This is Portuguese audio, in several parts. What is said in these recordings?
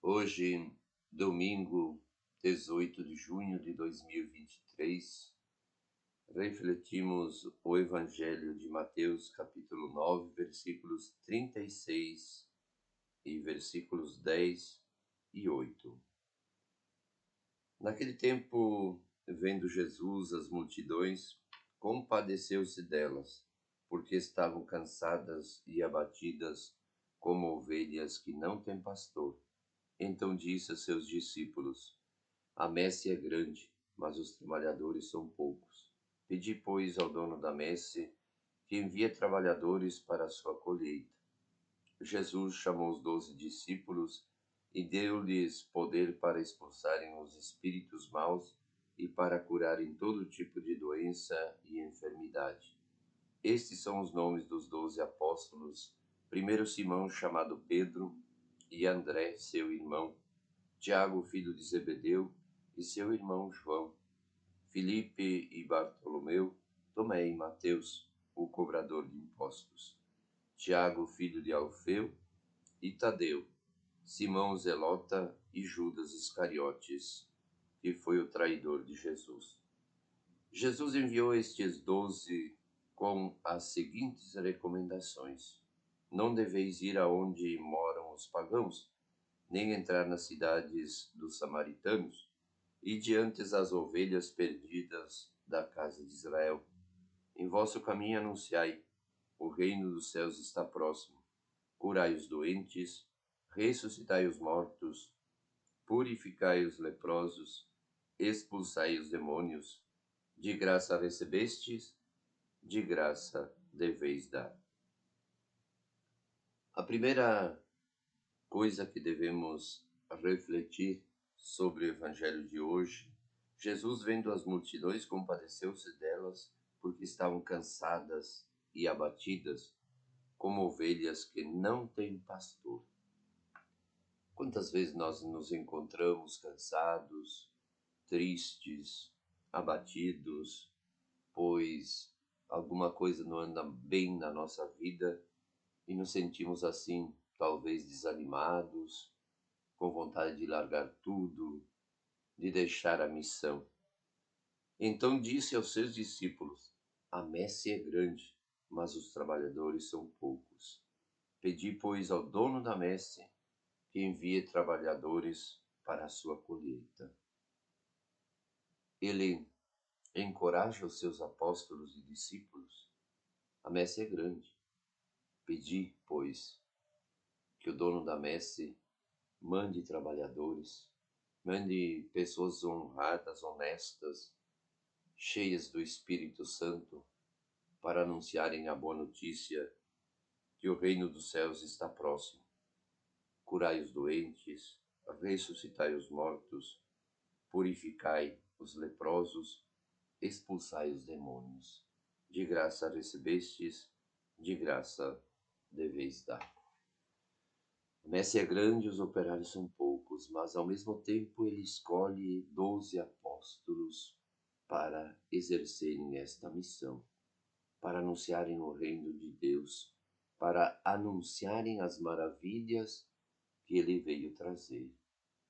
Hoje, domingo 18 de junho de 2023, refletimos o Evangelho de Mateus, capítulo 9, versículos 36 e versículos 10 e 8. Naquele tempo, vendo Jesus as multidões, compadeceu-se delas, porque estavam cansadas e abatidas como ovelhas que não têm pastor. Então disse a seus discípulos: A messe é grande, mas os trabalhadores são poucos. Pedi, pois, ao dono da messe que envie trabalhadores para a sua colheita. Jesus chamou os 12 discípulos e deu-lhes poder para expulsarem os espíritos maus e para curarem todo tipo de doença e enfermidade. Estes são os nomes dos 12 apóstolos: primeiro Simão, chamado Pedro, e André, seu irmão, Tiago, filho de Zebedeu, e seu irmão João, Filipe e Bartolomeu, Tomé e Mateus, o cobrador de impostos, Tiago, filho de Alfeu, e Tadeu, Simão Zelota e Judas Iscariotes, que foi o traidor de Jesus. Jesus enviou estes 12 com as seguintes recomendações: Não deveis ir aonde moram os pagãos, nem entrar nas cidades dos samaritanos, e diante as ovelhas perdidas da casa de Israel. Em vosso caminho anunciai: o reino dos céus está próximo. Curai os doentes, ressuscitai os mortos, purificai os leprosos, expulsai os demônios. De graça recebestes, de graça deveis dar. A primeira coisa que devemos refletir sobre o Evangelho de hoje: Jesus, vendo as multidões, compadeceu-se delas, porque estavam cansadas e abatidas, como ovelhas que não têm pastor. Quantas vezes nós nos encontramos cansados, tristes, abatidos, pois alguma coisa não anda bem na nossa vida e nos sentimos assim, talvez desanimados, com vontade de largar tudo, de deixar a missão. Então disse aos seus discípulos: A messe é grande, mas os trabalhadores são poucos. Pedi, pois, ao dono da messe que envie trabalhadores para a sua colheita. Ele encoraja os seus apóstolos e discípulos. A messe é grande. Pedi, pois, que o dono da messe mande trabalhadores, mande pessoas honradas, honestas, cheias do Espírito Santo, para anunciarem a boa notícia que o reino dos céus está próximo. Curai os doentes, ressuscitai os mortos, purificai os leprosos, expulsai os demônios. De graça recebestes, de graça deveis dar. A messe é grande, os operários são poucos, mas ao mesmo tempo ele escolhe 12 apóstolos para exercerem esta missão, para anunciarem o reino de Deus, para anunciarem as maravilhas que ele veio trazer,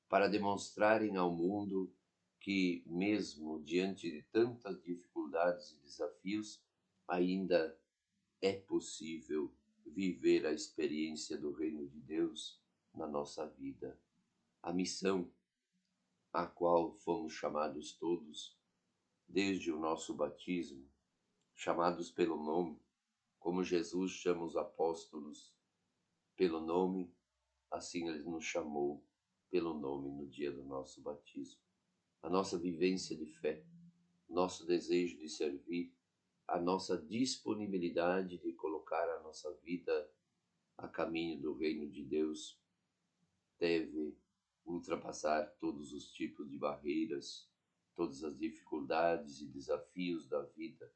para demonstrarem ao mundo que, mesmo diante de tantas dificuldades e desafios, ainda é possível viver a experiência do reino de Deus na nossa vida. A missão a qual fomos chamados todos, desde o nosso batismo, chamados pelo nome, como Jesus chama os apóstolos pelo nome, assim ele nos chamou pelo nome no dia do nosso batismo. A nossa vivência de fé, nosso desejo de servir, a nossa disponibilidade de colocar a nossa vida a caminho do reino de Deus deve ultrapassar todos os tipos de barreiras, todas as dificuldades e desafios da vida.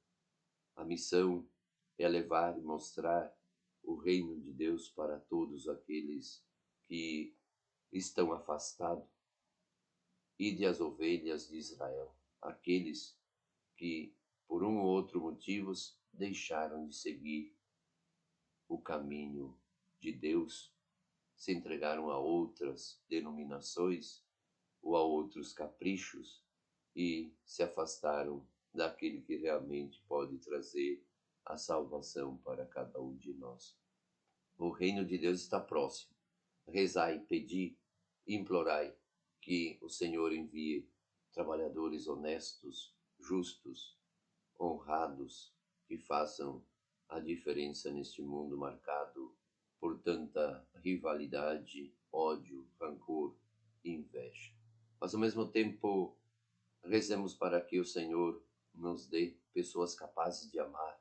A missão é levar e mostrar o reino de Deus para todos aqueles que estão afastados. Ide as ovelhas de Israel, aqueles que, por um ou outro motivo, deixaram de seguir o caminho de Deus se entregaram a outras denominações ou a outros caprichos e se afastaram daquele que realmente pode trazer a salvação para cada um de nós. O reino de Deus está próximo. Rezai, pedi, implorai que o Senhor envie trabalhadores honestos, justos, honrados, que façam a diferença neste mundo marcado por tanta rivalidade, ódio, rancor e inveja. Mas ao mesmo tempo, rezemos para que o Senhor nos dê pessoas capazes de amar,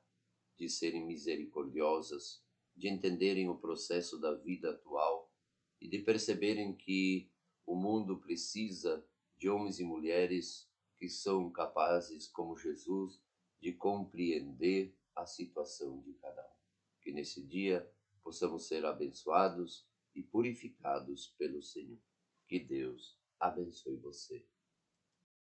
de serem misericordiosas, de entenderem o processo da vida atual e de perceberem que o mundo precisa de homens e mulheres que são capazes, como Jesus, de compreender a situação de cada um. Que nesse dia possamos ser abençoados e purificados pelo Senhor. Que Deus abençoe você.